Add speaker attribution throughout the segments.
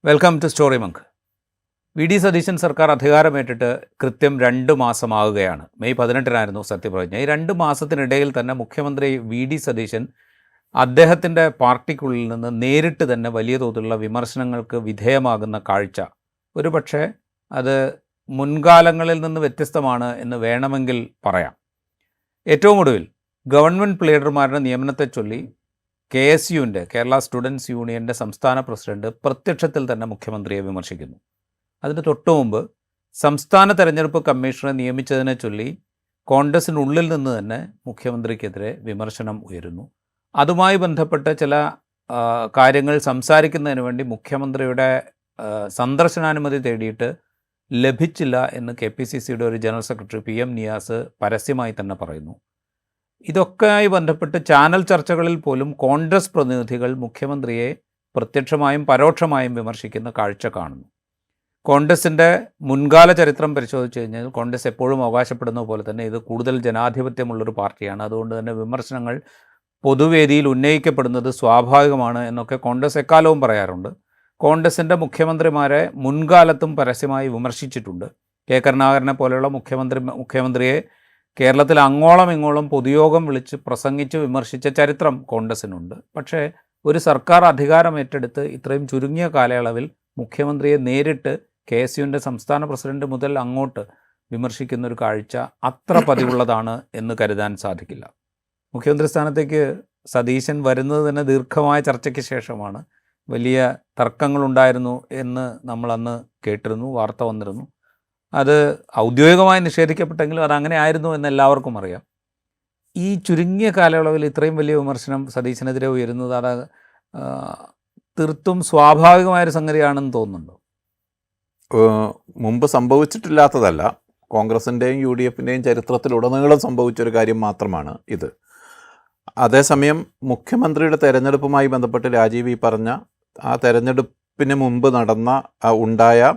Speaker 1: Welcome to story monk. V D. Satheesan സർക്കാർ അധികാരമേറ്റിട്ട് കൃത്യം 2 മാസമാകുകയാണ്. മെയ് 18-നായിരുന്നു സത്യപ്രതിജ്ഞ. ഈ 2 മാസത്തിനിടയിൽ തന്നെ മുഖ്യമന്ത്രി വി.ഡി. സതീശൻ അദ്ദേഹത്തിൻ്റെ പാർട്ടിക്കുള്ളിൽ നിന്ന് നേരിട്ട് തന്നെ വലിയ തോതിലുള്ള വിമർശനങ്ങൾക്ക് വിധേയമാകുന്ന കാഴ്ച ഒരുപക്ഷെ അത് മുൻകാലങ്ങളിൽ നിന്ന് വ്യത്യസ്തമാണ് എന്ന് വേണമെങ്കിൽ പറയാം. ഏറ്റവും ഒടുവിൽ ഗവൺമെൻറ് ലീഡർമാരുടെ നിയമനത്തെ ചൊല്ലി KSUവിൻ്റെ കേരള സ്റ്റുഡൻസ് യൂണിയൻ്റെ സംസ്ഥാന പ്രസിഡന്റ് പ്രത്യക്ഷത്തിൽ തന്നെ മുഖ്യമന്ത്രിയെ വിമർശിക്കുന്നു. അതിന് തൊട്ടു മുമ്പ് സംസ്ഥാന തെരഞ്ഞെടുപ്പ് കമ്മീഷണറെ നിയമിച്ചതിനെ ചൊല്ലി കോൺഗ്രസിനുള്ളിൽ നിന്ന് തന്നെ മുഖ്യമന്ത്രിക്കെതിരെ വിമർശനം ഉയരുന്നു. അതുമായി ബന്ധപ്പെട്ട ചില കാര്യങ്ങൾ സംസാരിക്കുന്നതിന് വേണ്ടി മുഖ്യമന്ത്രിയുടെ സന്ദർശനാനുമതി തേടിയിട്ട് ലഭിച്ചില്ല എന്ന് KPCCയുടെ ഒരു ജനറൽ സെക്രട്ടറി PM നിയാസ് പരസ്യമായി തന്നെ പറയുന്നു. ഇതൊക്കെയായി ബന്ധപ്പെട്ട് ചാനൽ ചർച്ചകളിൽ പോലും കോൺഗ്രസ് പ്രതിനിധികൾ മുഖ്യമന്ത്രിയെ പ്രത്യക്ഷമായും പരോക്ഷമായും വിമർശിക്കുന്ന കാഴ്ച കാണുന്നു. കോൺഗ്രസിൻ്റെ മുൻകാല ചരിത്രം പരിശോധിച്ച് കഴിഞ്ഞാൽ കോൺഗ്രസ് എപ്പോഴും അവകാശപ്പെടുന്ന പോലെ തന്നെ ഇത് കൂടുതൽ ജനാധിപത്യമുള്ളൊരു പാർട്ടിയാണ്. അതുകൊണ്ട് തന്നെ വിമർശനങ്ങൾ പൊതുവേദിയിൽ ഉന്നയിക്കപ്പെടുന്നത് സ്വാഭാവികമാണ് എന്നൊക്കെ കോൺഗ്രസ് എക്കാലവും പറയാറുണ്ട്. കോൺഗ്രസിൻ്റെ മുഖ്യമന്ത്രിമാരെ മുൻകാലത്തും പരസ്യമായി വിമർശിച്ചിട്ടുണ്ട്. K. കരുണാകരനെ പോലെയുള്ള മുഖ്യമന്ത്രിയെ കേരളത്തിൽ അങ്ങോളം ഇങ്ങോളം പൊതുയോഗം വിളിച്ച് പ്രസംഗിച്ച് വിമർശിച്ച ചരിത്രം കോൺഗ്രസിനുണ്ട്. പക്ഷേ ഒരു സർക്കാർ അധികാരം ഏറ്റെടുത്ത് ഇത്രയും ചുരുങ്ങിയ കാലയളവിൽ മുഖ്യമന്ത്രിയെ നേരിട്ട് KSUവിൻ്റെ സംസ്ഥാന പ്രസിഡന്റ് മുതൽ അങ്ങോട്ട് വിമർശിക്കുന്നൊരു കാഴ്ച അത്ര പതിവുള്ളതാണ് എന്ന് കരുതാൻ സാധിക്കില്ല. മുഖ്യമന്ത്രി സ്ഥാനത്തേക്ക് സതീശൻ വരുന്നത് തന്നെ ദീർഘമായ ചർച്ചയ്ക്ക് ശേഷമാണ്. വലിയ തർക്കങ്ങളുണ്ടായിരുന്നു എന്ന് നമ്മളന്ന് കേട്ടിരുന്നു, വാർത്ത വന്നിരുന്നു. അത് ഔദ്യോഗികമായി നിഷേധിക്കപ്പെട്ടെങ്കിലും അതങ്ങനെ ആയിരുന്നു എന്ന് എല്ലാവർക്കും അറിയാം. ഈ ചുരുങ്ങിയ കാലയളവിൽ ഇത്രയും വലിയ വിമർശനം സതീശനെതിരെ ഉയരുന്നത് അത് തീർത്തും സ്വാഭാവികമായൊരു സംഗതിയാണെന്ന് തോന്നുന്നുണ്ടോ?
Speaker 2: മുമ്പ് സംഭവിച്ചിട്ടില്ലാത്തതല്ല. കോൺഗ്രസിൻ്റെയും UDFൻ്റെയും ചരിത്രത്തിലുടനീളം സംഭവിച്ചൊരു കാര്യം മാത്രമാണ് ഇത്. അതേസമയം മുഖ്യമന്ത്രിയുടെ തെരഞ്ഞെടുപ്പുമായി ബന്ധപ്പെട്ട് രാജീവ് പറഞ്ഞ ആ തെരഞ്ഞെടുപ്പിന് മുമ്പ് ഉണ്ടായ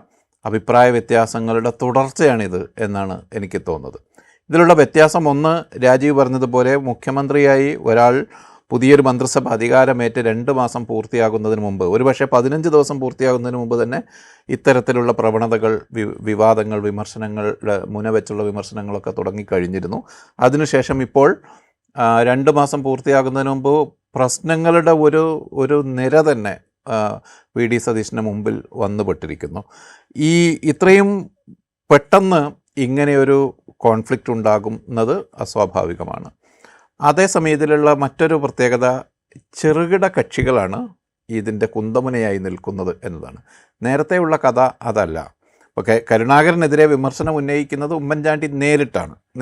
Speaker 2: അഭിപ്രായ വ്യത്യാസങ്ങളുടെ തുടർച്ചയാണിത് എന്നാണ് എനിക്ക് തോന്നുന്നത്. ഇതിലുള്ള വ്യത്യാസം ഒന്ന്, രാജീവ് പറഞ്ഞതുപോലെ മുഖ്യമന്ത്രിയായി ഒരാൾ പുതിയൊരു മന്ത്രിസഭ അധികാരമേറ്റ് 2 മാസം പൂർത്തിയാകുന്നതിന് മുമ്പ്, ഒരുപക്ഷെ 15 ദിവസം പൂർത്തിയാകുന്നതിന് മുമ്പ് തന്നെ ഇത്തരത്തിലുള്ള പ്രവണതകൾ, വിവാദങ്ങൾ, വിമർശനങ്ങൾ, മുനവെച്ചുള്ള വിമർശനങ്ങളൊക്കെ തുടങ്ങിക്കഴിഞ്ഞിരുന്നു. അതിനുശേഷം ഇപ്പോൾ 2 മാസം പൂർത്തിയാകുന്നതിന് മുമ്പ് പ്രശ്നങ്ങളുടെ ഒരു നിര തന്നെ വി.ഡി. സതീശന് മുമ്പിൽ വന്നുപെട്ടിരിക്കുന്നു. ഇത്രയും പെട്ടെന്ന് ഇങ്ങനെയൊരു കോൺഫ്ലിക്റ്റ് ഉണ്ടാകുന്നത് അസ്വാഭാവികമാണ്. അതേസമയം ഇതിലുള്ള മറ്റൊരു പ്രത്യേകത, ചെറുകിട കക്ഷികളാണ് ഇതിൻ്റെ കുന്തമുനയായി നിൽക്കുന്നത് എന്നതാണ്. നേരത്തെയുള്ള കഥ അതല്ല. ഓക്കെ, കരുണാകരനെതിരെ വിമർശനം ഉന്നയിക്കുന്നത് ഉമ്മൻചാണ്ടി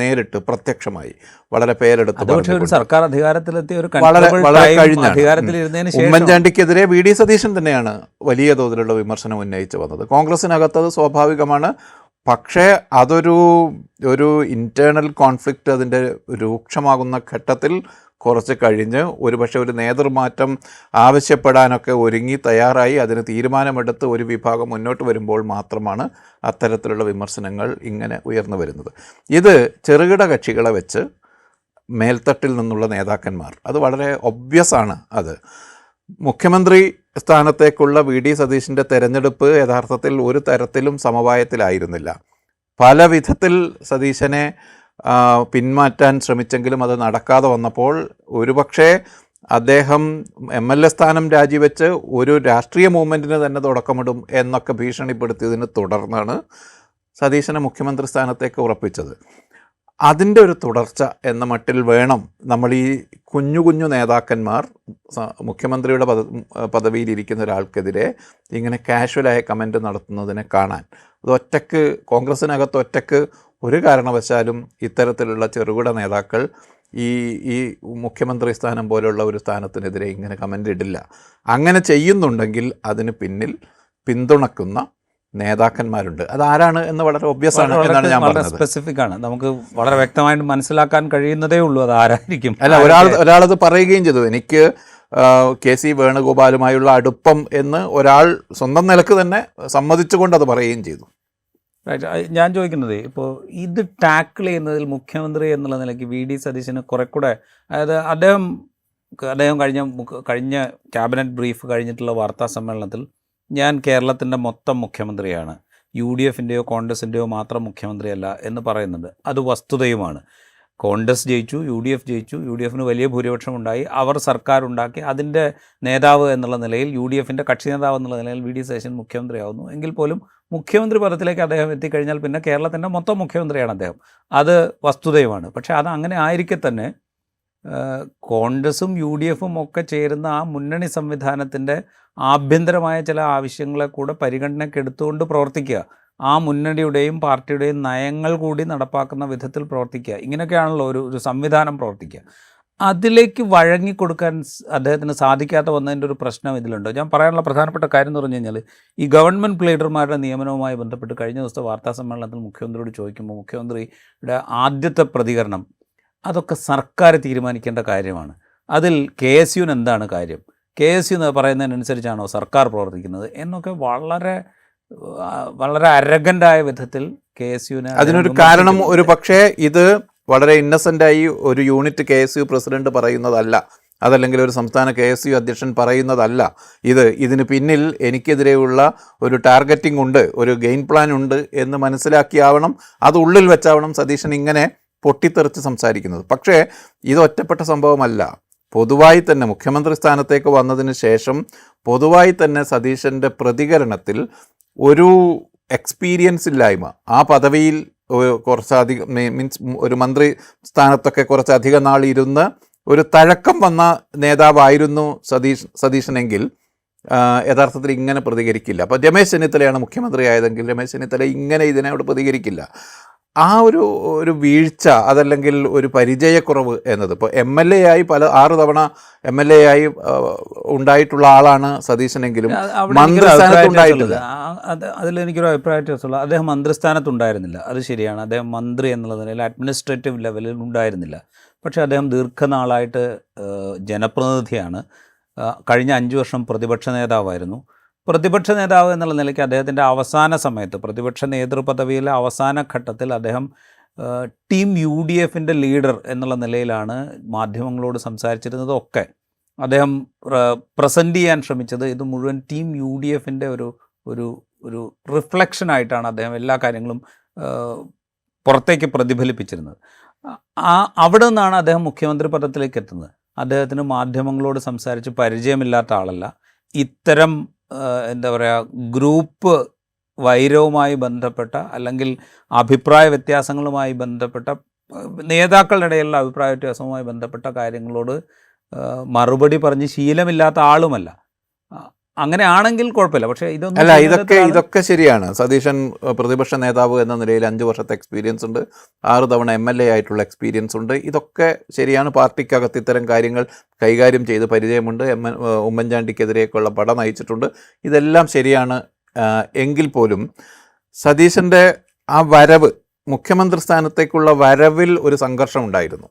Speaker 2: നേരിട്ട് പ്രത്യക്ഷമായി വളരെ പേരെടുത്ത്
Speaker 1: സർക്കാർ അധികാരത്തിലെത്തിയ
Speaker 2: വളരെ കഴിഞ്ഞ ഉമ്മൻചാണ്ടിക്കെതിരെ വി.ഡി. സതീശൻ തന്നെയാണ് വലിയ തോതിലുള്ള വിമർശനം ഉന്നയിച്ചു വന്നത്. കോൺഗ്രസിനകത്തത് സ്വാഭാവികമാണ്. പക്ഷേ അതൊരു ഇൻറ്റേർണൽ കോൺഫ്ലിക്റ്റ് അതിൻ്റെ രൂക്ഷമാകുന്ന ഘട്ടത്തിൽ കുറച്ച് കഴിഞ്ഞ് ഒരുപക്ഷെ ഒരു നേതൃമാറ്റം ആവശ്യപ്പെടാനൊക്കെ ഒരുങ്ങി തയ്യാറായി അതിന് തീരുമാനമെടുത്ത് ഒരു വിഭാഗം മുന്നോട്ട് വരുമ്പോൾ മാത്രമാണ് അത്തരത്തിലുള്ള വിമർശനങ്ങൾ ഇങ്ങനെ ഉയർന്നു വരുന്നത്. ഇത് ചെറുകിട കക്ഷികളെ വെച്ച് മേൽത്തട്ടിൽ നിന്നുള്ള നേതാക്കന്മാർ, അത് വളരെ ഒബ്വിയസാണ്. അത് മുഖ്യമന്ത്രി സ്ഥാനത്തേക്കുള്ള വി.ഡി. സതീശൻ്റെ തെരഞ്ഞെടുപ്പ് യഥാർത്ഥത്തിൽ ഒരു തരത്തിലും സമവായത്തിലായിരുന്നില്ല. പല വിധത്തിൽ സതീശനെ പിന്മാറ്റാൻ ശ്രമിച്ചെങ്കിലും അത് നടക്കാതെ വന്നപ്പോൾ ഒരുപക്ഷെ അദ്ദേഹം MLA സ്ഥാനം രാജിവെച്ച് ഒരു രാഷ്ട്രീയ മൂവ്മെൻറ്റിന് തന്നെ തുടക്കമിടും എന്നൊക്കെ ഭീഷണിപ്പെടുത്തിയതിന് തുടർന്നാണ് സതീശനെ മുഖ്യമന്ത്രി സ്ഥാനത്തേക്ക് ഉറപ്പിച്ചത്. അതിൻ്റെ ഒരു തുടർച്ച എന്ന മട്ടിൽ വേണം നമ്മൾ ഈ കുഞ്ഞു നേതാക്കന്മാർ മുഖ്യമന്ത്രിയുടെ പദവിയിലിരിക്കുന്ന ഒരാൾക്കെതിരെ ഇങ്ങനെ കാഷ്വലായ കമൻറ്റ് നടത്തുന്നതിനെ കാണാൻ. അത് ഒറ്റയ്ക്ക് കോൺഗ്രസിനകത്ത് ഒറ്റയ്ക്ക് ഒരു കാരണവശാലും ഇത്തരത്തിലുള്ള ചെറുകിട നേതാക്കൾ ഈ മുഖ്യമന്ത്രി സ്ഥാനം പോലുള്ള ഒരു സ്ഥാനത്തിനെതിരെ ഇങ്ങനെ കമൻ്റ് ഇടില്ല. അങ്ങനെ ചെയ്യുന്നുണ്ടെങ്കിൽ അതിന് പിന്നിൽ പിന്തുണക്കുന്ന നേതാക്കന്മാരുണ്ട്. അതാരാണ് എന്ന് വളരെ ഒബ്വിയസ് ആണ് എന്നാണ് ഞാൻ പറഞ്ഞത്.
Speaker 1: സ്പെസിഫിക് ആണ്, നമുക്ക് വളരെ വ്യക്തമായിട്ട് മനസ്സിലാക്കാൻ കഴിയുന്നതേ ഉള്ളൂ അത് ആരായിരിക്കും.
Speaker 2: അല്ല, ഒരാളത് പറയുകയും ചെയ്തു, എനിക്ക് KC വേണുഗോപാലുമായുള്ള അടുപ്പം എന്ന് ഒരാൾ സ്വന്തം നിലക്ക് തന്നെ സമ്മതിച്ചുകൊണ്ട് അത് പറയുകയും ചെയ്തു.
Speaker 1: ഞാൻ ചോദിക്കുന്നത്, ഇപ്പോൾ ഇത് ടാക്കിൾ ചെയ്യുന്നതിൽ മുഖ്യമന്ത്രി എന്നുള്ള നിലയ്ക്ക് വി.ഡി. സതീശന് കുറെ കൂടെ, അതായത് അദ്ദേഹം കഴിഞ്ഞ ക്യാബിനറ്റ് ബ്രീഫ് കഴിഞ്ഞിട്ടുള്ള വാർത്താ സമ്മേളനത്തിൽ ഞാൻ കേരളത്തിൻ്റെ മൊത്തം മുഖ്യമന്ത്രിയാണ്, UDFൻ്റെയോ കോൺഗ്രസിൻ്റെയോ മാത്രം മുഖ്യമന്ത്രിയല്ല എന്ന് പറയുന്നുണ്ട്. അത് വസ്തുതയുമാണ്. കോൺഗ്രസ് ജയിച്ചു, UDF ജയിച്ചു, UDFന് വലിയ ഭൂരിപക്ഷം ഉണ്ടായി, അവർ സർക്കാർ ഉണ്ടാക്കി, അതിൻ്റെ നേതാവ് എന്നുള്ള നിലയിൽ UDFൻ്റെ കക്ഷി നേതാവ് എന്നുള്ള നിലയിൽ VD സതീശൻ മുഖ്യമന്ത്രിയാവുന്നു. എങ്കിൽ പോലും മുഖ്യമന്ത്രി പദത്തിലേക്ക് അദ്ദേഹം എത്തിക്കഴിഞ്ഞാൽ പിന്നെ കേരളത്തിൻ്റെ മൊത്തം മുഖ്യമന്ത്രിയാണ് അദ്ദേഹം. അത് വസ്തുതയുമാണ്. പക്ഷേ അത് അങ്ങനെ ആയിരിക്കെ തന്നെ കോൺഗ്രസും UDFും ഒക്കെ ചേരുന്ന ആ മുന്നണി സംവിധാനത്തിൻ്റെ ആഭ്യന്തരമായ ചില ആവശ്യങ്ങളെ കൂടെ പരിഗണനയ്ക്കെടുത്തുകൊണ്ട് പ്രവർത്തിക്കുക, ആ മുന്നണിയുടെയും പാർട്ടിയുടെയും നയങ്ങൾ കൂടി നടപ്പാക്കുന്ന വിധത്തിൽ പ്രവർത്തിക്കുക, ഇങ്ങനെയൊക്കെയാണല്ലോ ഒരു സംവിധാനം പ്രവർത്തിക്കുക. അതിലേക്ക് വഴങ്ങിക്കൊടുക്കാൻ അദ്ദേഹത്തിന് സാധിക്കാതെ വന്നതിൻ്റെ ഒരു പ്രശ്നം ഇതിലുണ്ട്. ഞാൻ പറയാനുള്ള പ്രധാനപ്പെട്ട കാര്യം എന്ന് പറഞ്ഞു കഴിഞ്ഞാൽ, ഈ ഗവൺമെൻറ് ലീഡർമാരുടെ നിയമനവുമായി ബന്ധപ്പെട്ട് കഴിഞ്ഞ ദിവസത്തെ വാർത്താ സമ്മേളനത്തിൽ മുഖ്യമന്ത്രിയോട് ചോദിക്കുമ്പോൾ മുഖ്യമന്ത്രിയുടെ ആദ്യത്തെ പ്രതികരണം അതൊക്കെ സർക്കാർ തീരുമാനിക്കേണ്ട കാര്യമാണ്, അതിൽ KSUവിന് എന്താണ് കാര്യം, KSU എന്ന് പറയുന്നതിനനുസരിച്ചാണോ സർക്കാർ പ്രവർത്തിക്കുന്നത് എന്നൊക്കെ വളരെ അരഗൻ്റായ വിധത്തിൽ KSUവിനെ.
Speaker 2: അതിനൊരു കാരണം ഒരു പക്ഷേ ഇത് വളരെ ഇന്നസെൻ്റായി ഒരു യൂണിറ്റ് KSU പ്രസിഡന്റ് പറയുന്നതല്ല, അതല്ലെങ്കിൽ ഒരു സംസ്ഥാന KSU അധ്യക്ഷൻ പറയുന്നതല്ല. ഇതിന് പിന്നിൽ എനിക്കെതിരെയുള്ള ഒരു ടാർഗറ്റിംഗ് ഉണ്ട്, ഒരു ഗെയിൻ പ്ലാൻ ഉണ്ട് എന്ന് മനസ്സിലാക്കിയാവണം, അത് ഉള്ളിൽ വെച്ചാവണം സതീശൻ ഇങ്ങനെ പൊട്ടിത്തെറിച്ച് സംസാരിക്കുന്നത്. പക്ഷേ ഇത് ഒറ്റപ്പെട്ട സംഭവമല്ല. പൊതുവായി തന്നെ മുഖ്യമന്ത്രി സ്ഥാനത്തേക്ക് വന്നതിന് ശേഷം പൊതുവായി തന്നെ സതീശൻ്റെ പ്രതികരണത്തിൽ ഒരു എക്സ്പീരിയൻസ് ഇല്ലായ്മ, ആ പദവിയിൽ കുറച്ചധികം മീൻസ് ഒരു മന്ത്രി സ്ഥാനത്തൊക്കെ കുറച്ചധികം നാളിരുന്ന് ഒരു തഴക്കം വന്ന നേതാവായിരുന്നു സതീശനെങ്കിൽ യഥാർത്ഥത്തിൽ ഇങ്ങനെ പ്രതികരിക്കില്ല. അപ്പോൾ രമേശ് ചെന്നിത്തലയാണ് മുഖ്യമന്ത്രി ആയതെങ്കിൽ രമേശ് ചെന്നിത്തല ഇങ്ങനെ ഇതിനോട് പ്രതികരിക്കില്ല. ആ ഒരു വീഴ്ച, അതല്ലെങ്കിൽ ഒരു പരിചയക്കുറവ് എന്നത് ഇപ്പോൾ MLA ആയി 6 തവണ MLA ആയി ഉണ്ടായിട്ടുള്ള ആളാണ് സതീശനെങ്കിലും മന്ത്രിസ്ഥാനത്തുണ്ടായിട്ടില്ല.
Speaker 1: അതിലെനിക്കൊരു അഭിപ്രായ വ്യത്യാസമുള്ള, അദ്ദേഹം മന്ത്രിസ്ഥാനത്തുണ്ടായിരുന്നില്ല, അത് ശരിയാണ്. അദ്ദേഹം മന്ത്രി എന്നുള്ള നിലയിൽ അഡ്മിനിസ്ട്രേറ്റീവ് ലെവലിൽ ഉണ്ടായിരുന്നില്ല. പക്ഷേ അദ്ദേഹം ദീർഘനാളായിട്ട് ജനപ്രതിനിധിയാണ്. കഴിഞ്ഞ 5 വർഷം പ്രതിപക്ഷ നേതാവായിരുന്നു. പ്രതിപക്ഷ നേതാവ് എന്നുള്ള നിലയ്ക്ക് അദ്ദേഹത്തിൻ്റെ അവസാന സമയത്ത് പ്രതിപക്ഷ നേതൃപദവിയിലെ അവസാന ഘട്ടത്തിൽ അദ്ദേഹം ടീം UDFൻ്റെ ലീഡർ എന്നുള്ള നിലയിലാണ് മാധ്യമങ്ങളോട് സംസാരിച്ചിരുന്നത്. ഒക്കെ അദ്ദേഹം പ്രസൻറ്റ് ചെയ്യാൻ ശ്രമിച്ചത് ഇത് മുഴുവൻ ടീം UDFൻ്റെ ഒരു റിഫ്ലക്ഷനായിട്ടാണ് അദ്ദേഹം എല്ലാ കാര്യങ്ങളും പുറത്തേക്ക് പ്രതിഫലിപ്പിച്ചിരുന്നത്. അവിടെ നിന്നാണ് അദ്ദേഹം മുഖ്യമന്ത്രി പദത്തിലേക്ക് എത്തുന്നത്. അദ്ദേഹത്തിന് മാധ്യമങ്ങളോട് സംസാരിച്ച് പരിചയമില്ലാത്ത ആളല്ല. ഇത്തരം എന്താ പറയുക, ഗ്രൂപ്പ് വൈരവുമായി ബന്ധപ്പെട്ട അല്ലെങ്കിൽ അഭിപ്രായ വ്യത്യാസങ്ങളുമായി ബന്ധപ്പെട്ട നേതാക്കളുടെ ഇടയിലുള്ള അഭിപ്രായ വ്യത്യാസവുമായി ബന്ധപ്പെട്ട കാര്യങ്ങളോട് മറുപടി പറഞ്ഞ് ശീലമില്ലാത്ത ആളുമല്ല. അങ്ങനെ ആണെങ്കിൽ കുഴപ്പമില്ല. പക്ഷേ
Speaker 2: ഇതൊക്കെ ശരിയാണ്. സതീശൻ പ്രതിപക്ഷ നേതാവ് എന്ന നിലയിൽ 5 വർഷത്തെ എക്സ്പീരിയൻസ് ഉണ്ട്, 6 തവണ MLA ആയിട്ടുള്ള എക്സ്പീരിയൻസ് ഉണ്ട്. ഇതൊക്കെ ശരിയാണ്. പാർട്ടിക്കകത്ത് ഇത്തരം കാര്യങ്ങൾ കൈകാര്യം ചെയ്ത് പരിചയമുണ്ട്. ഉമ്മൻചാണ്ടിക്കെതിരെയൊക്കെയുള്ള പട നയിച്ചിട്ടുണ്ട്. ഇതെല്ലാം ശരിയാണ്. എങ്കിൽ പോലും സതീശൻ്റെ ആ വരവ്, മുഖ്യമന്ത്രി സ്ഥാനത്തേക്കുള്ള വരവിൽ ഒരു സംഘർഷം ഉണ്ടായിരുന്നു.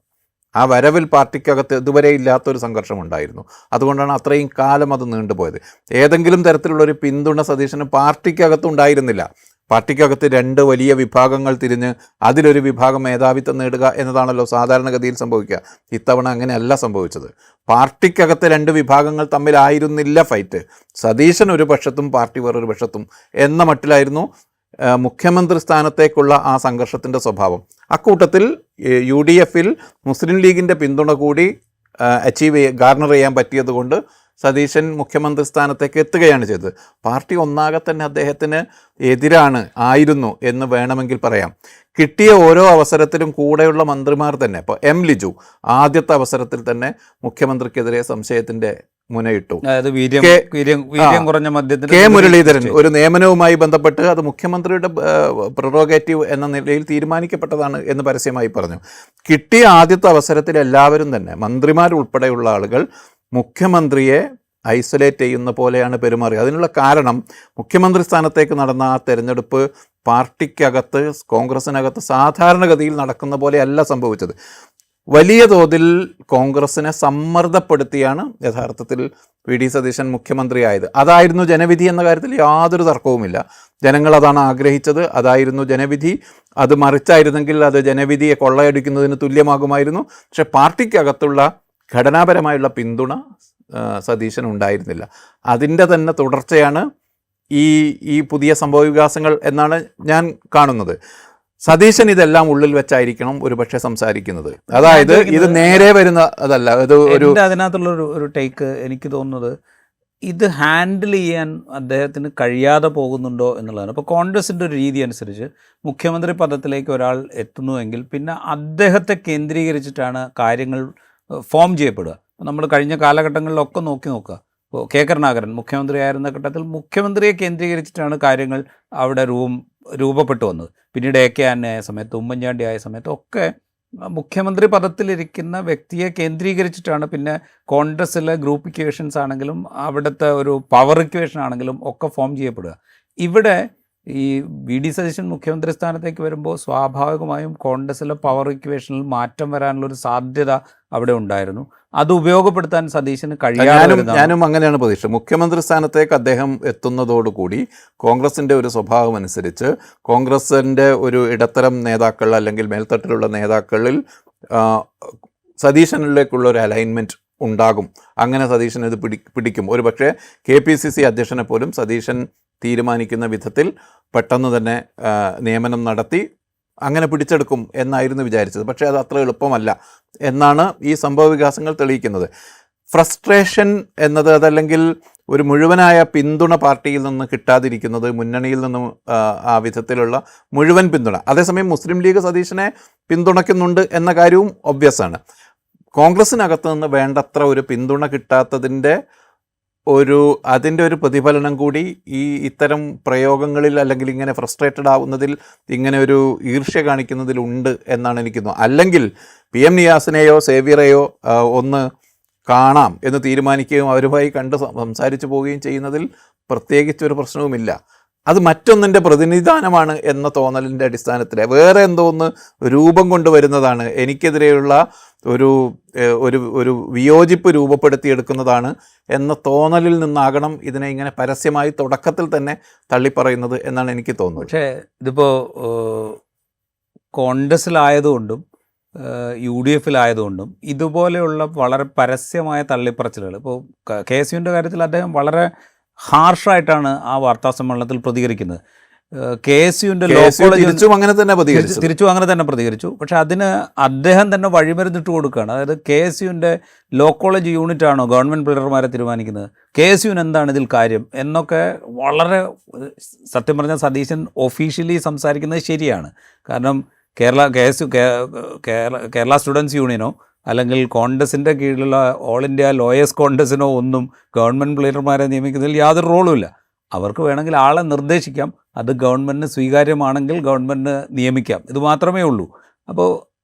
Speaker 2: ആ വരവിൽ പാർട്ടിക്കകത്ത് ഇതുവരെ ഇല്ലാത്തൊരു സംഘർഷമുണ്ടായിരുന്നു. അതുകൊണ്ടാണ് അത്രയും കാലം അത് നീണ്ടുപോയത്. ഏതെങ്കിലും തരത്തിലുള്ളൊരു പിന്തുണ സതീശന് പാർട്ടിക്കകത്ത് ഉണ്ടായിരുന്നില്ല. പാർട്ടിക്കകത്ത് 2 വലിയ വിഭാഗങ്ങൾ തിരിഞ്ഞ് അതിലൊരു വിഭാഗം മേധാവിത്വം നേടുക എന്നതാണല്ലോ സാധാരണഗതിയിൽ സംഭവിക്കുക. ഇത്തവണ അങ്ങനെയല്ല സംഭവിച്ചത്. പാർട്ടിക്കകത്ത് 2 വിഭാഗങ്ങൾ തമ്മിലായിരുന്നില്ല ഫൈറ്റ്. സതീശൻ ഒരു പക്ഷത്തും പാർട്ടി വേറൊരു പക്ഷത്തും എന്ന മട്ടിലായിരുന്നു മുഖ്യമന്ത്രി സ്ഥാനത്തേക്കുള്ള ആ സംഘർഷത്തിൻ്റെ സ്വഭാവം. അക്കൂട്ടത്തിൽ UDFൽ മുസ്ലിം ലീഗിൻ്റെ പിന്തുണ കൂടി ഗാർണർ ചെയ്യാൻ പറ്റിയതുകൊണ്ട് സതീശൻ മുഖ്യമന്ത്രി സ്ഥാനത്തേക്ക് എത്തുകയാണ് ചെയ്തത്. പാർട്ടി ഒന്നാകെ തന്നെ അദ്ദേഹത്തിന് ആയിരുന്നു എന്ന് വേണമെങ്കിൽ പറയാം. കിട്ടിയ ഓരോ അവസരത്തിലും കൂടെയുള്ള മന്ത്രിമാർ തന്നെ, ഇപ്പോൾ ലിജു ആദ്യത്തെ അവസരത്തിൽ തന്നെ മുഖ്യമന്ത്രിക്കെതിരെ സംശയത്തിൻ്റെ മുനയിട്ടു. മുരളീധരൻ ഒരു നിയമനവുമായി ബന്ധപ്പെട്ട് അത് മുഖ്യമന്ത്രിയുടെ പ്രെറോഗേറ്റീവ് എന്ന നിലയിൽ തീരുമാനിക്കപ്പെട്ടതാണ് എന്ന് പരസ്യമായി പറഞ്ഞു. കിട്ടിയ ആദ്യത്തെ അവസരത്തിൽ എല്ലാവരും തന്നെ മന്ത്രിമാരുൾപ്പെടെയുള്ള ആളുകൾ മുഖ്യമന്ത്രിയെ ഐസൊലേറ്റ് ചെയ്യുന്ന പോലെയാണ് പെരുമാറിയത്. അതിനുള്ള കാരണം മുഖ്യമന്ത്രി സ്ഥാനത്തേക്ക് നടന്ന ആ തെരഞ്ഞെടുപ്പ് പാർട്ടിക്കകത്ത്, കോൺഗ്രസിനകത്ത് സാധാരണഗതിയിൽ നടക്കുന്ന പോലെയല്ല സംഭവിച്ചത്. വലിയ തോതിൽ കോൺഗ്രസിനെ സമ്മർദ്ദപ്പെടുത്തിയാണ് യഥാർത്ഥത്തിൽ VD സതീശൻ മുഖ്യമന്ത്രിയായത്. അതായിരുന്നു ജനവിധി എന്ന കാര്യത്തിൽ യാതൊരു തർക്കവുമില്ല. ജനങ്ങൾ അതാണ് ആഗ്രഹിച്ചത്, അതായിരുന്നു ജനവിധി. അത് മറിച്ചായിരുന്നെങ്കിൽ അത് ജനവിധിയെ കൊള്ളയടിക്കുന്നതിന് തുല്യമാകുമായിരുന്നു. പക്ഷെ പാർട്ടിക്കകത്തുള്ള ഘടനാപരമായുള്ള പിന്തുണ സതീശൻ ഉണ്ടായിരുന്നില്ല. അതിൻ്റെ തന്നെ തുടർച്ചയാണ് ഈ പുതിയ സംഭവവികാസങ്ങൾ എന്നാണ് ഞാൻ കാണുന്നത്. സതീശൻ ഇതെല്ലാം ഉള്ളിൽ വെച്ചായിരിക്കണം ഒരുപക്ഷെ സംസാരിക്കുന്നത്. അതായത് ഇത് നേരെ വരുന്ന അതല്ല, ഇത് ഒരു
Speaker 1: അതിനകത്തുള്ള ഒരു ടേക്ക് എനിക്ക് തോന്നുന്നത് ഇത് ഹാൻഡിൽ ചെയ്യാൻ അദ്ദേഹത്തിന് കഴിയാതെ പോകുന്നുണ്ടോ എന്നുള്ളതാണ്. ഇപ്പോൾ കോൺഗ്രസിൻ്റെ ഒരു രീതി അനുസരിച്ച് മുഖ്യമന്ത്രി പദത്തിലേക്ക് ഒരാൾ എത്തുന്നുവെങ്കിൽ പിന്നെ അദ്ദേഹത്തെ കേന്ദ്രീകരിച്ചിട്ടാണ് കാര്യങ്ങൾ ഫോം ചെയ്യപ്പെടുക. നമ്മൾ കഴിഞ്ഞ കാലഘട്ടങ്ങളിലൊക്കെ നോക്കുക. ഇപ്പോൾ കെ കരുണാകരൻ മുഖ്യമന്ത്രിയായിരുന്ന ഘട്ടത്തിൽ മുഖ്യമന്ത്രിയെ കേന്ദ്രീകരിച്ചിട്ടാണ് കാര്യങ്ങൾ അവിടെ രൂപപ്പെട്ടു വന്നത്. പിന്നീട് എ കെ ആന്റണി ആയ സമയത്ത്, ഉമ്മൻചാണ്ടി ആയ സമയത്ത് ഒക്കെ മുഖ്യമന്ത്രി പദത്തിലിരിക്കുന്ന വ്യക്തിയെ കേന്ദ്രീകരിച്ചിട്ടാണ് പിന്നെ കോൺഗ്രസ്സിലെ ഗ്രൂപ്പ് ഇക്വേഷൻസ് ആണെങ്കിലും അവിടുത്തെ ഒരു പവർ ഇക്വേഷൻ ആണെങ്കിലും ഒക്കെ ഫോം ചെയ്യപ്പെടുക. ഇവിടെ ഈ വി ഡി സതീശൻ മുഖ്യമന്ത്രി സ്ഥാനത്തേക്ക് വരുമ്പോൾ സ്വാഭാവികമായും കോൺഗ്രസ്സിലെ പവർ ഇക്വേഷനിൽ മാറ്റം വരാനുള്ളൊരു സാധ്യത അവിടെ ഉണ്ടായിരുന്നു. അത് ഉപയോഗപ്പെടുത്താൻ സതീശന്
Speaker 2: ഞാനും അങ്ങനെയാണ് പ്രതീക്ഷ. മുഖ്യമന്ത്രി സ്ഥാനത്തേക്ക് അദ്ദേഹം എത്തുന്നതോടുകൂടി കോൺഗ്രസിൻ്റെ ഒരു സ്വഭാവം അനുസരിച്ച് കോൺഗ്രസിൻ്റെ ഒരു ഇടത്തരം നേതാക്കൾ അല്ലെങ്കിൽ മേൽത്തട്ടിലുള്ള നേതാക്കളിൽ സതീശനിലേക്കുള്ള ഒരു അലൈൻമെൻറ്റ് ഉണ്ടാകും. അങ്ങനെ സതീശൻ ഇത് പിടിക്കും. ഒരു പക്ഷേ KPCC അധ്യക്ഷനെ പോലും സതീശൻ തീരുമാനിക്കുന്ന വിധത്തിൽ പെട്ടെന്ന് തന്നെ നിയമനം നടത്തി അങ്ങനെ പിടിച്ചെടുക്കും എന്നായിരുന്നു വിചാരിച്ചത്. പക്ഷേ അത് അത്ര എളുപ്പമല്ല എന്നാണ് ഈ സംഭവവികാസങ്ങൾ തെളിയിക്കുന്നത്. ഫ്രസ്ട്രേഷൻ എന്നത് അതല്ലെങ്കിൽ ഒരു മുഴുവനായ പിന്തുണ പാർട്ടിയിൽ നിന്ന് കിട്ടാതിരിക്കുന്നത്, മുന്നണിയിൽ നിന്നും ആ വിധത്തിലുള്ള മുഴുവൻ പിന്തുണ. അതേസമയം മുസ്ലിം ലീഗ് സതീശനെ പിന്തുണയ്ക്കുന്നുണ്ട് എന്ന കാര്യവും ഒബ്വിയസ് ആണ്. കോൺഗ്രസിനകത്ത് നിന്ന് വേണ്ടത്ര ഒരു പിന്തുണ കിട്ടാത്തതിൻ്റെ അതിൻ്റെ ഒരു പ്രതിഫലനം കൂടി ഈ ഇത്തരം പ്രയോഗങ്ങളിൽ അല്ലെങ്കിൽ ഇങ്ങനെ ഫ്രസ്ട്രേറ്റഡ് ആവുന്നതിൽ, ഇങ്ങനെ ഒരു ഈർഷ്യ കാണിക്കുന്നതിലുണ്ട് എന്നാണ് എനിക്ക് തോന്നുന്നത്. അല്ലെങ്കിൽ PM നിയാസിനെയോ സേവ്യറെയോ ഒന്ന് കാണാം എന്ന് തീരുമാനിക്കുകയും അവരുമായി കണ്ട് സംസാരിച്ചു പോവുകയും ചെയ്യുന്നതിൽ പ്രത്യേകിച്ചൊരു പ്രശ്നവുമില്ല. അത് മറ്റൊന്നിൻ്റെ പ്രതിനിധാനമാണ് എന്ന തോന്നലിൻ്റെ അടിസ്ഥാനത്തിൽ വേറെ എന്തോ ഒന്ന് രൂപം കൊണ്ടുവരുന്നതാണ്, എനിക്കെതിരെയുള്ള ഒരു വിയോജിപ്പ് രൂപപ്പെടുത്തിയെടുക്കുന്നതാണ് എന്ന തോന്നലിൽ നിന്നാകണം ഇതിനെ ഇങ്ങനെ പരസ്യമായി തുടക്കത്തിൽ തന്നെ തള്ളിപ്പറയുന്നത് എന്നാണ് എനിക്ക് തോന്നുന്നത്.
Speaker 1: പക്ഷേ ഇതിപ്പോൾ കോൺഗ്രസ്സിലായതുകൊണ്ടും UDFിലായതുകൊണ്ടും ഇതുപോലെയുള്ള വളരെ പരസ്യമായ തള്ളിപ്പറച്ചിലുകൾ, ഇപ്പോൾ KSUവിൻ്റെ കാര്യത്തിൽ അദ്ദേഹം വളരെ ഹാർഷായിട്ടാണ് ആ വാർത്താ സമ്മേളനത്തിൽ പ്രതികരിക്കുന്നത്. KSUവിൻ്റെ
Speaker 2: തിരിച്ചും അങ്ങനെ തന്നെ
Speaker 1: പ്രതികരിച്ചു. പക്ഷെ അതിന് അദ്ദേഹം തന്നെ വഴിമരുന്നിട്ട് കൊടുക്കുകയാണ്. അതായത് KSUവിൻ്റെ ലോ കോളേജ് യൂണിറ്റ് ആണോ ഗവൺമെൻറ് പ്ലീഡർമാരെ തീരുമാനിക്കുന്നത്, KSUവിന് എന്താണ് ഇതിൽ കാര്യം എന്നൊക്കെ വളരെ സത്യം പറഞ്ഞാൽ സതീശൻ ഒഫീഷ്യലി സംസാരിക്കുന്നത് ശരിയാണ്. കാരണം കേരള സ്റ്റുഡൻസ് യൂണിയനോ അല്ലെങ്കിൽ കോൺഗ്രസിൻ്റെ കീഴിലുള്ള ഓൾ ഇന്ത്യ ലോയേഴ്സ് കോൺഗ്രസിനോ ഒന്നും ഗവൺമെൻറ് പ്ലീഡർമാരെ നിയമിക്കുന്നതിൽ യാതൊരു റോളുമില്ല. അവർക്ക് വേണമെങ്കിൽ ആളെ നിർദ്ദേശിക്കാം, അത് ഗവൺമെൻറ്റിന് സ്വീകാര്യമാണെങ്കിൽ ഗവൺമെൻറ്റിന് നിയമിക്കാം, ഇത് മാത്രമേ ഉള്ളൂ. അപ്പോൾ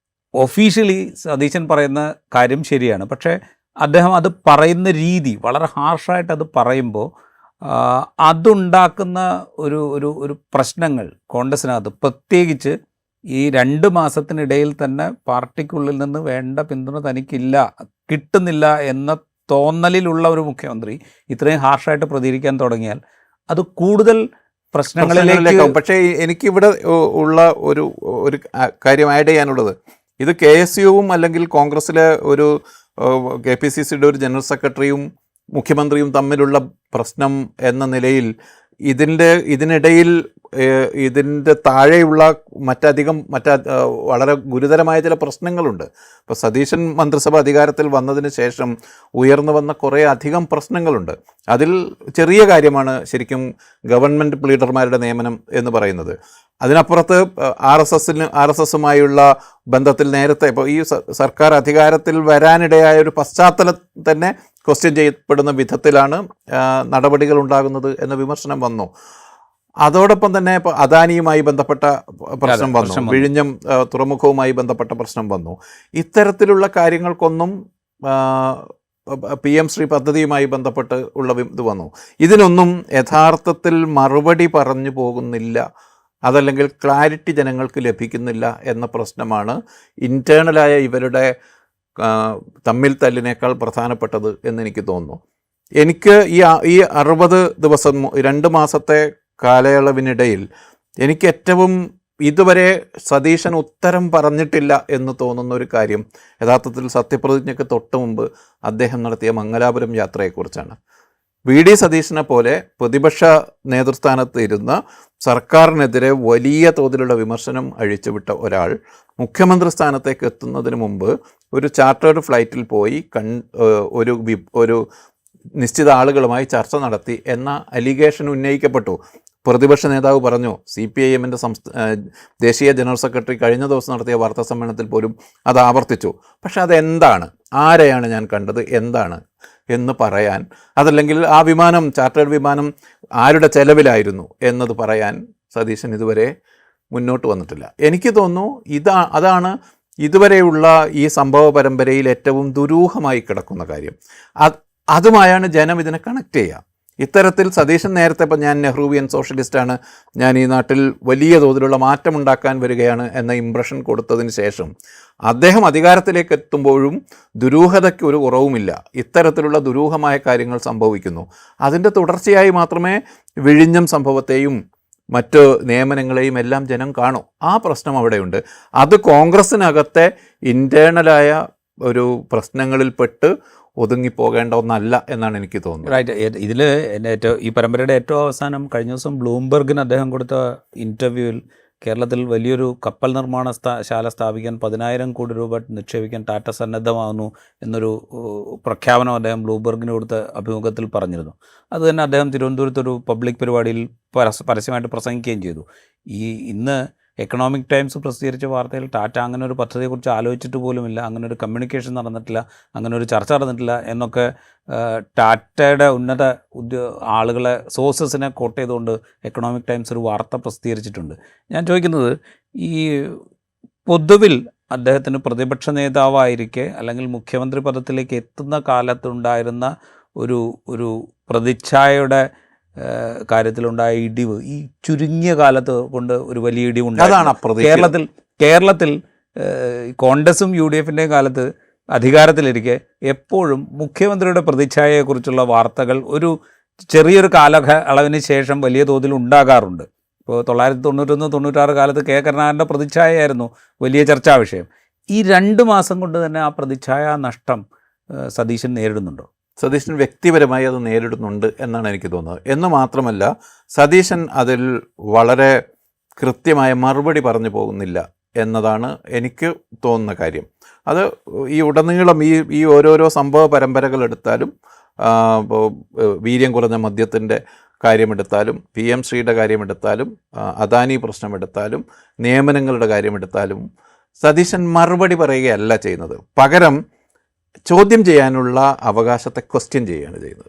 Speaker 1: ഒഫീഷ്യലി സതീശൻ പറയുന്ന കാര്യം ശരിയാണ്. പക്ഷേ അദ്ദേഹം അത് പറയുന്ന രീതി വളരെ ഹാർഷായിട്ട് അത് പറയുമ്പോൾ അതുണ്ടാക്കുന്ന ഒരു പ്രശ്നങ്ങൾ കോൺഗ്രസിനകത്ത്, പ്രത്യേകിച്ച് ഈ 2 മാസത്തിനിടയിൽ തന്നെ പാർട്ടിക്കുള്ളിൽ നിന്ന് വേണ്ട പിന്തുണ കിട്ടുന്നില്ല എന്ന തോന്നലിലുള്ള ഒരു മുഖ്യമന്ത്രി ഇത്രയും ഹാർഷായിട്ട് പ്രതികരിക്കാൻ തുടങ്ങിയാൽ അത് കൂടുതൽ പ്രശ്നങ്ങളിലേക്ക്.
Speaker 2: പക്ഷേ എനിക്കിവിടെ ഉള്ള ഒരു കാര്യം ആഡ് ചെയ്യാനുള്ളത്, ഇത് KSUവും അല്ലെങ്കിൽ കോൺഗ്രസ്സിലെ ഒരു KPCCയുടെ ഒരു ജനറൽ സെക്രട്ടറിയും മുഖ്യമന്ത്രിയും തമ്മിലുള്ള പ്രശ്നം എന്ന നിലയിൽ ഇതിനിടയിൽ ഇതിൻ്റെ താഴെയുള്ള വളരെ ഗുരുതരമായ ചില പ്രശ്നങ്ങളുണ്ട്. ഇപ്പോൾ സതീശൻ മന്ത്രിസഭ അധികാരത്തിൽ വന്നതിന് ശേഷം ഉയർന്നു വന്ന കുറേ അധികം പ്രശ്നങ്ങളുണ്ട്. അതിൽ ചെറിയ കാര്യമാണ് ശരിക്കും ഗവൺമെൻറ് പ്ലീഡർമാരുടെ നിയമനം എന്ന് പറയുന്നത്. അതിനപ്പുറത്ത് RSSുമായുള്ള ബന്ധത്തിൽ നേരത്തെ ഇപ്പോൾ ഈ സർക്കാർ അധികാരത്തിൽ വരാനിടയായ ഒരു പശ്ചാത്തലം തന്നെ ക്വസ്റ്റ്യൻ ചെയ്യപ്പെടുന്ന വിധത്തിലാണ് നടപടികൾ ഉണ്ടാകുന്നത് എന്ന വിമർശനം വന്നു. അതോടൊപ്പം തന്നെ ഇപ്പോൾ അദാനിയുമായി ബന്ധപ്പെട്ട പ്രശ്നം വന്നു, വിഴിഞ്ഞം തുറമുഖവുമായി ബന്ധപ്പെട്ട പ്രശ്നം വന്നു. ഇത്തരത്തിലുള്ള കാര്യങ്ങൾക്കൊന്നും PM ശ്രീ പദ്ധതിയുമായി ബന്ധപ്പെട്ട് ഉള്ള ഇത് വന്നു. ഇതിനൊന്നും യഥാർത്ഥത്തിൽ മറുപടി പറഞ്ഞു പോകുന്നില്ല, അതല്ലെങ്കിൽ ക്ലാരിറ്റി ജനങ്ങൾക്ക് ലഭിക്കുന്നില്ല എന്ന പ്രശ്നമാണ് ഇൻറ്റേർണലായ ഇവരുടെ തമ്മിൽ തല്ലിനേക്കാൾ പ്രധാനപ്പെട്ടത് എന്നെനിക്ക് തോന്നുന്നു. എനിക്ക് ഈ 60 ദിവസം 2 മാസത്തെ കാലയളവിനിടയിൽ എനിക്ക് ഏറ്റവും ഇതുവരെ സതീശൻ ഉത്തരം പറഞ്ഞിട്ടില്ല എന്ന് തോന്നുന്ന ഒരു കാര്യം യഥാർത്ഥത്തിൽ സത്യപ്രതിജ്ഞയ്ക്ക് തൊട്ട് മുമ്പ് അദ്ദേഹം നടത്തിയ മംഗലാപുരം യാത്രയെക്കുറിച്ചാണ്. വി.ഡി. സതീശനെ പോലെ പ്രതിപക്ഷ നേതൃസ്ഥാനത്ത് ഇരുന്ന സർക്കാരിനെതിരെ വലിയ തോതിലുള്ള വിമർശനം അഴിച്ചുവിട്ട ഒരാൾ മുഖ്യമന്ത്രി സ്ഥാനത്തേക്ക് എത്തുന്നതിന് മുമ്പ് ഒരു ചാർട്ടേഡ് ഫ്ലൈറ്റിൽ പോയി ഒരു നിശ്ചിത ആളുകളുമായി ചർച്ച നടത്തി എന്ന അലിഗേഷൻ ഉന്നയിക്കപ്പെട്ടു. പ്രതിപക്ഷ നേതാവ് പറഞ്ഞു, CPIMൻ്റെ ദേശീയ ജനറൽ സെക്രട്ടറി കഴിഞ്ഞ ദിവസം നടത്തിയ വാർത്താ സമ്മേളനത്തിൽ പോലും അത് ആവർത്തിച്ചു. പക്ഷെ അതെന്താണ്, ആരെയാണ് ഞാൻ കണ്ടത്, എന്താണ് എന്ന് പറയാൻ, അതല്ലെങ്കിൽ ആ വിമാനം, ചാർട്ടേഡ് വിമാനം ആരുടെ ചെലവിലായിരുന്നു എന്നത് പറയാൻ സതീശൻ ഇതുവരെ മുന്നോട്ട് വന്നിട്ടില്ല. എനിക്ക് തോന്നുന്നു അതാണ് ഇതുവരെയുള്ള ഈ സംഭവ പരമ്പരയിൽ ഏറ്റവും ദുരൂഹമായി കിടക്കുന്ന കാര്യം. അതുമായാണ് ജനം ഇതിനെ കണക്ട് ചെയ്യുക. ഇത്തരത്തിൽ സതീശൻ നേരത്തെ, ഇപ്പം ഞാൻ നെഹ്റുവിയൻ സോഷ്യലിസ്റ്റാണ്, ഞാൻ ഈ നാട്ടിൽ വലിയ തോതിലുള്ള മാറ്റമുണ്ടാക്കാൻ വരികയാണ് എന്ന ഇംപ്രഷൻ കൊടുത്തതിന് ശേഷം അദ്ദേഹം അധികാരത്തിലേക്ക് എത്തുമ്പോഴും ദുരൂഹതയ്ക്ക് ഒരു കുറവുമില്ല. ഇത്തരത്തിലുള്ള ദുരൂഹമായ കാര്യങ്ങൾ സംഭവിക്കുന്നു. അതിൻ്റെ തുടർച്ചയായി മാത്രമേ വിഴിഞ്ഞം സംഭവത്തെയും മറ്റ് നിയമനങ്ങളെയും എല്ലാം ജനം കാണൂ. ആ പ്രശ്നം അവിടെയുണ്ട്. അത് കോൺഗ്രസ്സിനകത്തെ ഇൻറ്റേർണലായ ഒരു പ്രശ്നങ്ങളിൽപ്പെട്ട് ഒതുങ്ങിപ്പോകേണ്ട ഒന്നല്ല എന്നാണ് എനിക്ക് തോന്നുന്നത്.
Speaker 1: റൈറ്റ്. ഇതിൽ ഈ പരമ്പരയുടെ ഏറ്റവും അവസാനം കഴിഞ്ഞ ദിവസം ബ്ലൂംബർഗിന് അദ്ദേഹം കൊടുത്ത ഇൻ്റർവ്യൂവിൽ കേരളത്തിൽ വലിയൊരു കപ്പൽ നിർമ്മാണ ശാല സ്ഥാപിക്കാൻ 10,000 കോടി രൂപ നിക്ഷേപിക്കാൻ ടാറ്റ സന്നദ്ധമാകുന്നു എന്നൊരു പ്രഖ്യാപനം അദ്ദേഹം ബ്ലൂംബർഗിന് കൊടുത്ത അഭിമുഖത്തിൽ പറഞ്ഞിരുന്നു. അത് തന്നെ അദ്ദേഹം തിരുവനന്തപുരത്തൊരു പബ്ലിക് പരിപാടിയിൽ പരസ്യമായിട്ട് പ്രസംഗിക്കുകയും ചെയ്തു. ഇന്ന് എക്കണോമിക് ടൈംസ് പ്രസിദ്ധീകരിച്ച വാർത്തയിൽ ടാറ്റ അങ്ങനെ ഒരു പദ്ധതിയെക്കുറിച്ച് ആലോചിച്ചിട്ട് പോലുമില്ല, അങ്ങനെ ഒരു കമ്മ്യൂണിക്കേഷൻ നടന്നിട്ടില്ല, അങ്ങനെ ഒരു ചർച്ച നടന്നിട്ടില്ല എന്നൊക്കെ ടാറ്റയുടെ ഉന്നത ആളുകളെ, സോഴ്സസിനെ കോട്ട് ചെയ്തുകൊണ്ട് എക്കണോമിക് ടൈംസ് ഒരു വാർത്ത പ്രസിദ്ധീകരിച്ചിട്ടുണ്ട്. ഞാൻ ചോദിക്കുന്നത്, ഈ പൊതുവിൽ അദ്ദേഹത്തിന് പ്രതിപക്ഷ നേതാവായിരിക്കെ അല്ലെങ്കിൽ മുഖ്യമന്ത്രി പദത്തിലേക്ക് എത്തുന്ന കാലത്തുണ്ടായിരുന്ന ഒരു പ്രതിച്ഛായയുടെ കാര്യത്തിലുണ്ടായ ഇടിവ് ഈ ചുരുങ്ങിയ കാലത്ത് കൊണ്ട് ഒരു വലിയ ഇടിവുണ്ടായി. കേരളത്തിൽ കോൺഗ്രസും UDFൻ്റെയും കാലത്ത് അധികാരത്തിലിരിക്കെ എപ്പോഴും മുഖ്യമന്ത്രിയുടെ പ്രതിച്ഛായയെക്കുറിച്ചുള്ള വാർത്തകൾ ഒരു ചെറിയൊരു കാലയളവിന് ശേഷം വലിയ തോതിൽ ഉണ്ടാകാറുണ്ട്. ഇപ്പോൾ 1991-96 കാലത്ത് കരുണാകരൻ്റെ പ്രതിച്ഛായയായിരുന്നു വലിയ ചർച്ചാ വിഷയം. ഈ 2 മാസം കൊണ്ട് തന്നെ ആ പ്രതിച്ഛായ നഷ്ടം സതീശൻ നേരിടുന്നുണ്ടോ?
Speaker 2: സതീശൻ വ്യക്തിപരമായി അത് നേരിടുന്നുണ്ട് എന്നാണ് എനിക്ക് തോന്നുന്നത്. എന്ന് മാത്രമല്ല, സതീശൻ അതിൽ വളരെ കൃത്യമായ മറുപടി പറഞ്ഞു പോകുന്നില്ല എന്നതാണ് എനിക്ക് തോന്നുന്ന കാര്യം. അത് ഈ ഉടനീളം ഈ ഓരോരോ സംഭവ പരമ്പരകൾ എടുത്താലും, വീര്യം കുറഞ്ഞ മദ്യത്തിൻ്റെ കാര്യമെടുത്താലും, PM ശ്രീയുടെ കാര്യമെടുത്താലും, അദാനി പ്രശ്നമെടുത്താലും, നിയമനങ്ങളുടെ കാര്യമെടുത്താലും സതീശൻ മറുപടി പറയുകയല്ല ചെയ്യുന്നത്. പകരം ചോദ്യം ചെയ്യാനുള്ള അവകാശത്തെ ക്വസ്റ്റ്യൻ ചെയ്യുകയാണ് ചെയ്യുന്നത്.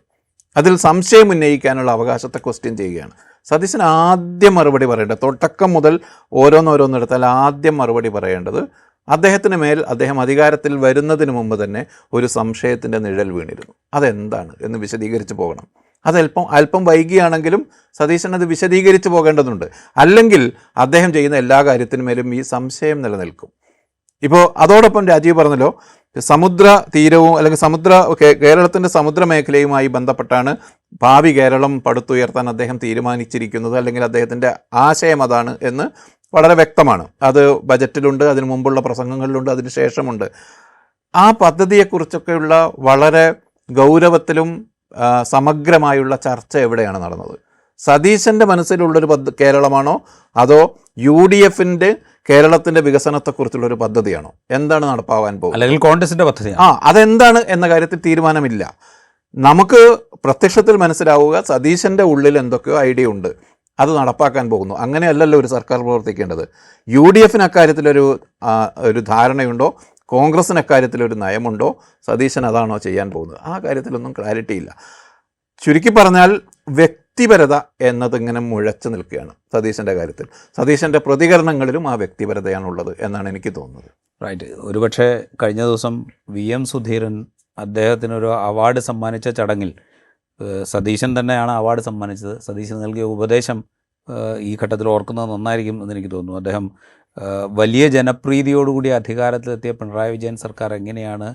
Speaker 2: അതിൽ സംശയം ഉന്നയിക്കാനുള്ള അവകാശത്തെ ക്വസ്റ്റ്യൻ ചെയ്യുകയാണ്. സതീശൻ ആദ്യം മറുപടി പറയേണ്ടത്, തുടക്കം മുതൽ ഓരോന്നോരോന്നെടുത്താൽ ആദ്യം മറുപടി പറയേണ്ടത്, അദ്ദേഹത്തിന് മേൽ അദ്ദേഹം അധികാരത്തിൽ വരുന്നതിന് മുമ്പ് തന്നെ ഒരു സംശയത്തിൻ്റെ നിഴൽ വീണിരുന്നു. അതെന്താണ് എന്ന് വിശദീകരിച്ച് പോകണം. അല്പം വൈകിയാണെങ്കിലും സതീശൻ അത് വിശദീകരിച്ച് പോകേണ്ടതുണ്ട്. അല്ലെങ്കിൽ അദ്ദേഹം ചെയ്യുന്ന എല്ലാ കാര്യത്തിനുമേലും ഈ സംശയം നിലനിൽക്കും. ഇപ്പോൾ അതോടൊപ്പം രാജീവ് പറഞ്ഞല്ലോ, സമുദ്ര തീരവും അല്ലെങ്കിൽ കേരളത്തിൻ്റെ സമുദ്ര മേഖലയുമായി ബന്ധപ്പെട്ടാണ് ഭാവി കേരളം പടുത്തുയർത്താൻ അദ്ദേഹം തീരുമാനിച്ചിരിക്കുന്നത്, അല്ലെങ്കിൽ അദ്ദേഹത്തിൻ്റെ ആശയം അതാണ് എന്ന് വളരെ വ്യക്തമാണ്. അത് ബജറ്റിലുണ്ട്, അതിനു മുമ്പുള്ള പ്രസംഗങ്ങളിലുണ്ട്, അതിന് ശേഷമുണ്ട്. ആ പദ്ധതിയെക്കുറിച്ചൊക്കെയുള്ള വളരെ ഗൗരവത്തിലും സമഗ്രമായുള്ള ചർച്ച എവിടെയാണ് നടന്നത്? സതീശൻ്റെ മനസ്സിലുള്ളൊരു കേരളമാണോ, അതോ UDFൻ്റെ കേരളത്തിൻ്റെ വികസനത്തെക്കുറിച്ചുള്ളൊരു പദ്ധതിയാണോ? എന്താണ് നടപ്പാവാൻ പോകുന്നത്?
Speaker 1: അല്ലെങ്കിൽ കോൺഗ്രസിൻ്റെ പദ്ധതിയാണ്?
Speaker 2: അതെന്താണ് എന്ന കാര്യത്തിൽ തീരുമാനമില്ല. നമുക്ക് പ്രത്യക്ഷത്തിൽ മനസ്സിലാവുക, സതീശൻ്റെ ഉള്ളിൽ എന്തൊക്കെയോ ഐഡിയ ഉണ്ട്, അത് നടപ്പാക്കാൻ പോകുന്നു. അങ്ങനെയല്ലല്ലോ ഒരു സർക്കാർ പ്രവർത്തിക്കേണ്ടത്. UDFന് അക്കാര്യത്തിലൊരു ധാരണയുണ്ടോ? കോൺഗ്രസിന് അക്കാര്യത്തിലൊരു നയമുണ്ടോ? സതീശൻ അതാണോ ചെയ്യാൻ പോകുന്നത്? ആ കാര്യത്തിലൊന്നും ക്ലാരിറ്റി ഇല്ല. ചുരുക്കി പറഞ്ഞാൽ വ്യക്തിപരത എന്നതിങ്ങനെ മുഴച്ചു നിൽക്കുകയാണ് സതീശൻ്റെ കാര്യത്തിൽ. സതീശൻ്റെ പ്രതികരണങ്ങളിലും ആ വ്യക്തിപരതയാണുള്ളത് എന്നാണ് എനിക്ക് തോന്നുന്നത്.
Speaker 1: റൈറ്റ്. ഒരുപക്ഷെ കഴിഞ്ഞ ദിവസം VM സുധീരൻ അദ്ദേഹത്തിനൊരു അവാർഡ് സമ്മാനിച്ച ചടങ്ങിൽ സതീശൻ തന്നെയാണ് അവാർഡ് സമ്മാനിച്ചത്. സതീശൻ നൽകിയ ഉപദേശം ഈ ഘട്ടത്തിൽ ഓർക്കുന്നത് നന്നായിരിക്കും എന്നെനിക്ക് തോന്നുന്നു. അദ്ദേഹം വലിയ ജനപ്രീതിയോടുകൂടി അധികാരത്തിലെത്തിയ പിണറായി വിജയൻ സർക്കാർ എങ്ങനെയാണ്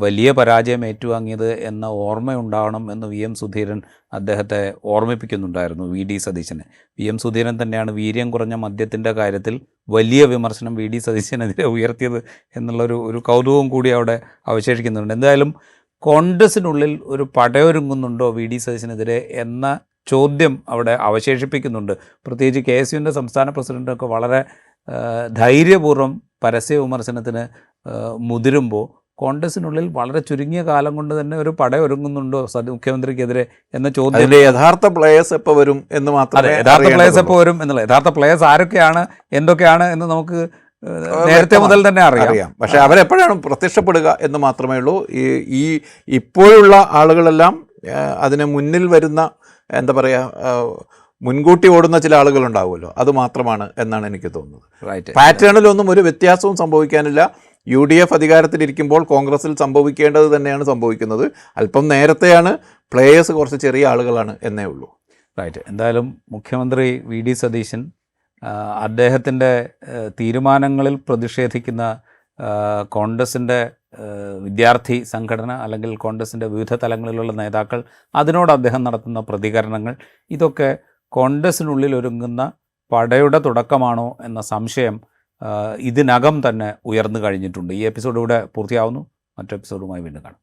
Speaker 1: വലിയ പരാജയം ഏറ്റുവാങ്ങിയത് എന്ന ഓർമ്മയുണ്ടാവണം എന്ന് VM സുധീരൻ അദ്ദേഹത്തെ ഓർമ്മിപ്പിക്കുന്നുണ്ടായിരുന്നു VD സതീശനെ. VM സുധീരൻ തന്നെയാണ് വീര്യം കുറഞ്ഞ മദ്യത്തിൻ്റെ കാര്യത്തിൽ വലിയ വിമർശനം VD സതീശനെതിരെ ഉയർത്തിയത് എന്നുള്ളൊരു കൗതുകവും കൂടി അവിടെ അവശേഷിക്കുന്നുണ്ട്. എന്തായാലും കോൺഗ്രസിനുള്ളിൽ ഒരു പടയൊരുങ്ങുന്നുണ്ടോ വി ഡി സതീശനെതിരെ എന്ന ചോദ്യം അവിടെ അവശേഷിപ്പിക്കുന്നുണ്ട്. പ്രത്യേകിച്ച് കെ എസ് യുവിൻ്റെ സംസ്ഥാന പ്രസിഡൻ്റൊക്കെ വളരെ ധൈര്യപൂർവ്വം പരസ്യ വിമർശനത്തിന് മുതിരുമ്പോൾ കോൺഗ്രസിനുള്ളിൽ വളരെ ചുരുങ്ങിയ കാലം കൊണ്ട് തന്നെ ഒരു പടയൊരുങ്ങുന്നുണ്ടോ മുഖ്യമന്ത്രിക്കെതിരെ എന്ന ചോദ്യം.
Speaker 2: യഥാർത്ഥ പ്ലേയേഴ്സ് എപ്പോൾ വരും എന്ന് മാത്രമേ
Speaker 1: യഥാർത്ഥ പ്ലേയേഴ്സ് എപ്പോൾ വരും എന്നുള്ള യഥാർത്ഥ പ്ലേയേഴ്സ് ആരൊക്കെയാണ് എന്തൊക്കെയാണ് എന്ന് നമുക്ക് നേരത്തെ മുതൽ തന്നെ അറിയാം.
Speaker 2: പക്ഷെ അവരെപ്പോഴാണ് പ്രത്യക്ഷപ്പെടുക എന്ന് മാത്രമേ ഉള്ളൂ. ഈ ഇപ്പോഴുള്ള ആളുകളെല്ലാം അതിന് മുന്നിൽ വരുന്ന എന്താ പറയുക, മുൻകൂട്ടി ഓടുന്ന ചില ആളുകളുണ്ടാവുമല്ലോ, അത് മാത്രമാണ് എന്നാണ് എനിക്ക് തോന്നുന്നത്. പാറ്റേണിലൊന്നും ഒരു വ്യത്യാസവും സംഭവിക്കാനില്ല. UDF അധികാരത്തിലിരിക്കുമ്പോൾ കോൺഗ്രസിൽ സംഭവിക്കേണ്ടത് തന്നെയാണ് സംഭവിക്കുന്നത്. അല്പം നേരത്തെയാണ് പ്ലേയേഴ്സ് കുറച്ച് ചെറിയ ആളുകളാണ് എന്നേ ഉള്ളൂ.
Speaker 1: റൈറ്റ്. എന്തായാലും മുഖ്യമന്ത്രി വി ഡി സതീശൻ അദ്ദേഹത്തിൻ്റെ തീരുമാനങ്ങളിൽ പ്രതിഷേധിക്കുന്ന കോൺഗ്രസിൻ്റെ വിദ്യാർത്ഥി സംഘടന അല്ലെങ്കിൽ കോൺഗ്രസിൻ്റെ വിവിധ തലങ്ങളിലുള്ള നേതാക്കൾ, അതിനോട് അദ്ദേഹം നടത്തുന്ന പ്രതികരണങ്ങൾ, ഇതൊക്കെ കോൺഗ്രസിനുള്ളിൽ ഒരുങ്ങുന്ന പടയുടെ തുടക്കമാണോ എന്ന സംശയം ഇതിനകം തന്നെ ഉയർന്നു കഴിഞ്ഞിട്ടുണ്ട്. ഈ എപ്പിസോഡ് ഇവിടെ പൂർത്തിയാവുന്നു. മറ്റു എപ്പിസോഡുമായി വീണ്ടും കാണാം.